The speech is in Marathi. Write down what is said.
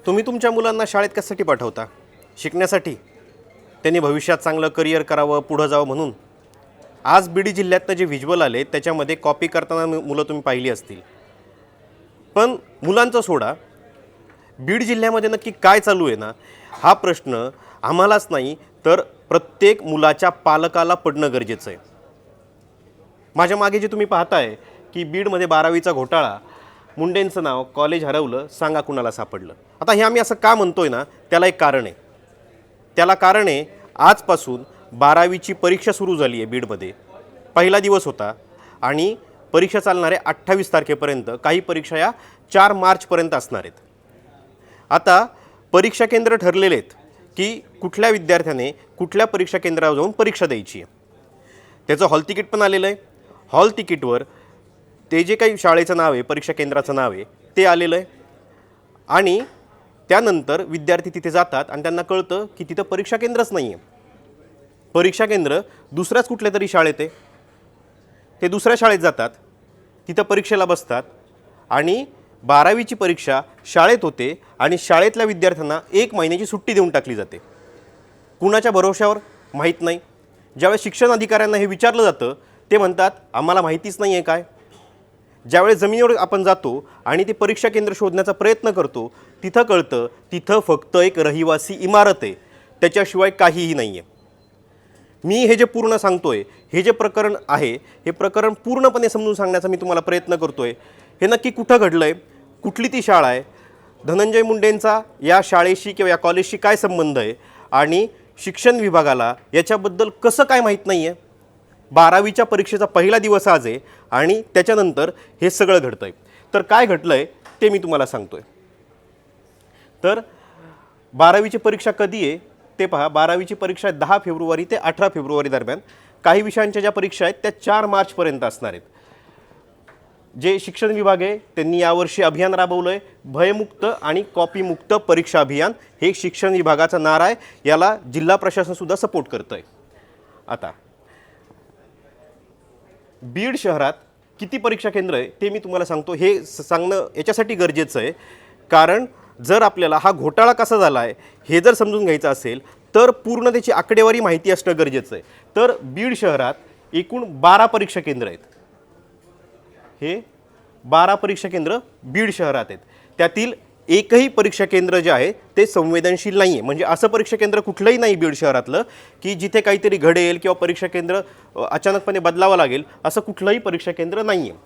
तुम्ही तुमच्या मुलांना शाळेत कशासाठी पाठवता? शिकण्यासाठी? त्यांनी भविष्यात चांगलं करिअर करावं, पुढं जावं म्हणून? आज बीड जिल्ह्यातनं जे व्हिज्युअल आले त्याच्यामध्ये कॉपी करताना मुलं तुम्ही पाहिली असतील. पण मुलांचं सोडा, बीड जिल्ह्यामध्ये नक्की काय चालू आहे ना, हा प्रश्न आम्हालाच नाही तर प्रत्येक मुलाच्या पालकाला पडणं गरजेचं आहे. माझ्या मागे जे तुम्ही पाहताय की बीडमध्ये 12वीचा घोटाळा, मुंडेंचं नाव, कॉलेज हरवलं, सांगा कुणाला सापडलं. आता हे आम्ही असं का म्हणतोय ना, त्याला एक कारण आहे. त्याला कारण आहे, आजपासून 12वीची परीक्षा सुरू झाली आहे बीडमध्ये. पहिला दिवस होता आणि परीक्षा चालणार आहे 28 तारखेपर्यंत. काही परीक्षा या 4 मार्चपर्यंत असणार आहेत. आता परीक्षा केंद्र ठरलेले आहेत की कुठल्या विद्यार्थ्याने कुठल्या परीक्षा केंद्रावर जाऊन परीक्षा द्यायची आहे. त्याचं हॉल तिकीट पण आलेलं आहे. हॉल तिकीटवर ते जे काही शाळेचं नाव आहे, परीक्षा केंद्राचं नाव आहे ते आलेलं आहे. आणि त्यानंतर विद्यार्थी तिथे जातात आणि त्यांना कळतं की तिथं परीक्षा केंद्रच नाही आहे. परीक्षा केंद्र दुसऱ्याच कुठल्या तरी शाळेत आहे. ते दुसऱ्या शाळेत जातात, तिथं परीक्षेला बसतात आणि 12वीची परीक्षा शाळेत होते आणि शाळेतल्या विद्यार्थ्यांना 1 महिन्याची सुट्टी देऊन टाकली जाते. कुणाच्या भरोश्यावर? माहीत नाही. ज्यावेळेस शिक्षण अधिकाऱ्यांना हे विचारलं जातं ते म्हणतात आम्हाला माहितीच नाही आहे काय. ज्यावेळेस जमिनीवर आपण जातो आणि ते परीक्षा केंद्र शोधण्याचा प्रयत्न करतो तिथं कळतं तिथं फक्त एक रहिवासी इमारत आहे, त्याच्याशिवाय काहीही नाही आहे. मी हे जे पूर्ण सांगतोय, हे जे प्रकरण आहे, हे प्रकरण पूर्णपणे समजून सांगण्याचा मी तुम्हाला प्रयत्न करतोय. हे नक्की कुठं घडलं आहे, कुठली ती शाळा आहे, धनंजय मुंडेंचा या शाळेशी किंवा या कॉलेजशी काय संबंध आहे आणि शिक्षण विभागाला याच्याबद्दल कसं काय माहीत नाही आहे. 12वीच्या परीक्षेचा पहिला दिवस आज आहे आणि त्याच्यानंतर हे सगळं घडतं आहे. तर काय घडलं आहे ते मी तुम्हाला सांगतोय. तर 12वीची परीक्षा कधी आहे ते पहा. 12वीची परीक्षा 10 फेब्रुवारी ते 18 फेब्रुवारी दरम्यान. काही विषयांच्या ज्या परीक्षा आहेत त्या 4 मार्चपर्यंत असणार आहेत. जे शिक्षण विभाग आहे त्यांनी यावर्षी अभियान राबवलं आहे, भयमुक्त आणि कॉपीमुक्त परीक्षा अभियान. हे शिक्षण विभागाचा नारा आहे, याला जिल्हा प्रशासनसुद्धा सपोर्ट करतं आहे. आता बीड शहरात किती परीक्षा केंद्र आहे ते मी तुम्हाला सांगतो. हे सांगणं याच्यासाठी गरजेचं आहे कारण जर आपल्याला हा घोटाळा कसा झाला आहे हे जर समजून घ्यायचं असेल तर पूर्ण त्याची आकडेवारी माहिती असणं गरजेचं आहे. तर बीड शहरात एकूण 12 परीक्षा केंद्र आहेत. हे 12 परीक्षा केंद्र बीड शहरात आहेत. त्यातील एकही परीक्षा केंद्र जे आहे ते संवेदनशील नाही आहे. म्हणजे असं परीक्षा केंद्र कुठलंही नाही बीड शहरातलं की जिथे काहीतरी घडेल किंवा परीक्षा केंद्र अचानकपणे बदलावं लागेल, असं कुठलंही परीक्षा केंद्र नाही आहे.